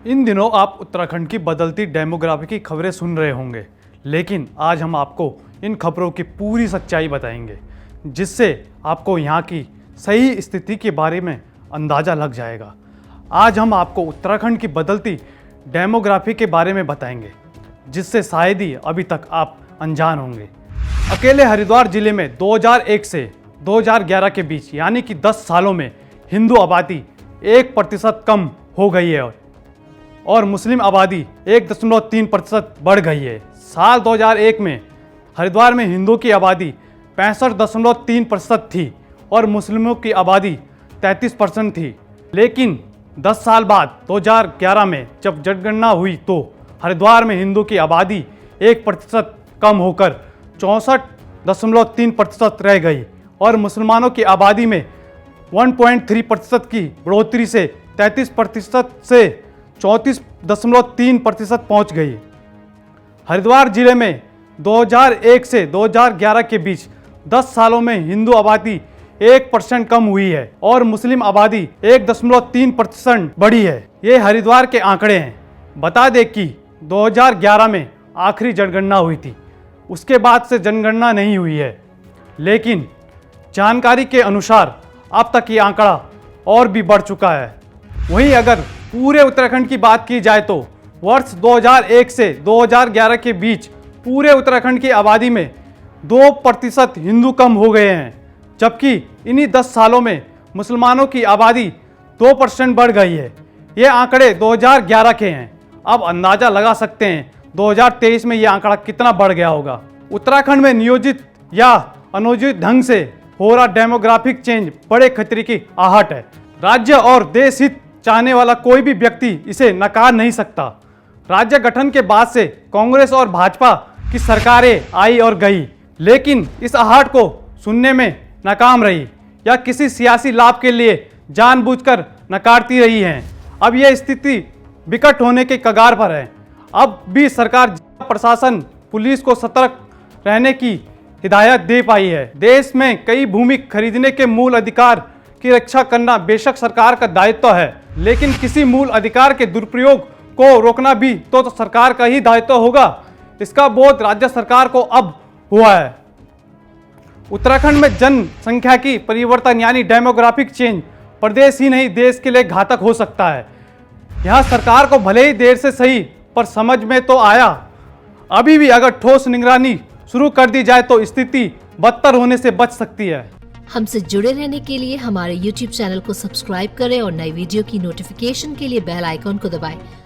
इन दिनों आप उत्तराखंड की बदलती डेमोग्राफी की खबरें सुन रहे होंगे, लेकिन आज हम आपको इन खबरों की पूरी सच्चाई बताएंगे, जिससे आपको यहाँ की सही स्थिति के बारे में अंदाज़ा लग जाएगा। आज हम आपको उत्तराखंड की बदलती डेमोग्राफी के बारे में बताएंगे, जिससे शायद ही अभी तक आप अनजान होंगे। अकेले हरिद्वार जिले में 2001 से 2011 के बीच यानी कि 10 सालों में हिंदू आबादी 1% कम हो गई है और मुस्लिम आबादी 1.3% बढ़ गई है। साल 2001 में हरिद्वार में हिंदुओं की आबादी 65.3% थी और मुस्लिमों की आबादी 33% थी। लेकिन 10 साल बाद 2011 में जब जनगणना हुई तो हरिद्वार में हिंदू की आबादी 1% कम होकर 64.3% रह गई और मुसलमानों की आबादी में 1.3% की बढ़ोतरी से 33% से 34.3% पहुंच गई। हरिद्वार जिले में 2001 से 2011 के बीच 10 सालों में हिंदू आबादी 1% कम हुई है और मुस्लिम आबादी 1.3% बढ़ी है। ये हरिद्वार के आंकड़े हैं। बता दें कि 2011 में आखिरी जनगणना हुई थी, उसके बाद से जनगणना नहीं हुई है, लेकिन जानकारी के अनुसार अब तक ये आंकड़ा और भी बढ़ चुका है। वहीं अगर पूरे उत्तराखंड की बात की जाए तो वर्ष 2001 से 2011 के बीच पूरे उत्तराखंड की आबादी में 2% हिंदू कम हो गए हैं, जबकि इन्हीं 10 सालों में मुसलमानों की आबादी 2% बढ़ गई है। ये आंकड़े 2011 के हैं। अब अंदाज़ा लगा सकते हैं 2023 में ये आंकड़ा कितना बढ़ गया होगा। उत्तराखंड में नियोजित या अनियोजित ढंग से हो रहा डेमोग्राफिक चेंज बड़े खतरे की आहट है। राज्य और देश हित चाहने वाला कोई भी व्यक्ति इसे नकार नहीं सकता। राज्य गठन के बाद से कांग्रेस और भाजपा की सरकारें आई और गई, लेकिन इस आहट को सुनने में नाकाम रही या किसी सियासी लाभ के लिए जानबूझकर नकारती रही हैं। अब यह स्थिति विकट होने के कगार पर है। अब भी सरकार, प्रशासन, पुलिस को सतर्क रहने की हिदायत दे पाई है। देश में कई भूमि खरीदने के मूल अधिकार की रक्षा करना बेशक सरकार का दायित्व है, लेकिन किसी मूल अधिकार के दुरुपयोग को रोकना भी तो सरकार का ही दायित्व होगा। इसका बोध राज्य सरकार को अब हुआ है। उत्तराखंड में जनसंख्या की परिवर्तन यानी डेमोग्राफिक चेंज प्रदेश ही नहीं देश के लिए घातक हो सकता है। यहाँ सरकार को भले ही देर से सही पर समझ में तो आया। अभी भी अगर ठोस निगरानी शुरू कर दी जाए तो स्थिति बदतर होने से बच सकती है। हमसे जुड़े रहने के लिए हमारे YouTube चैनल को सब्सक्राइब करें और नई वीडियो की नोटिफिकेशन के लिए बेल आइकॉन को दबाएं।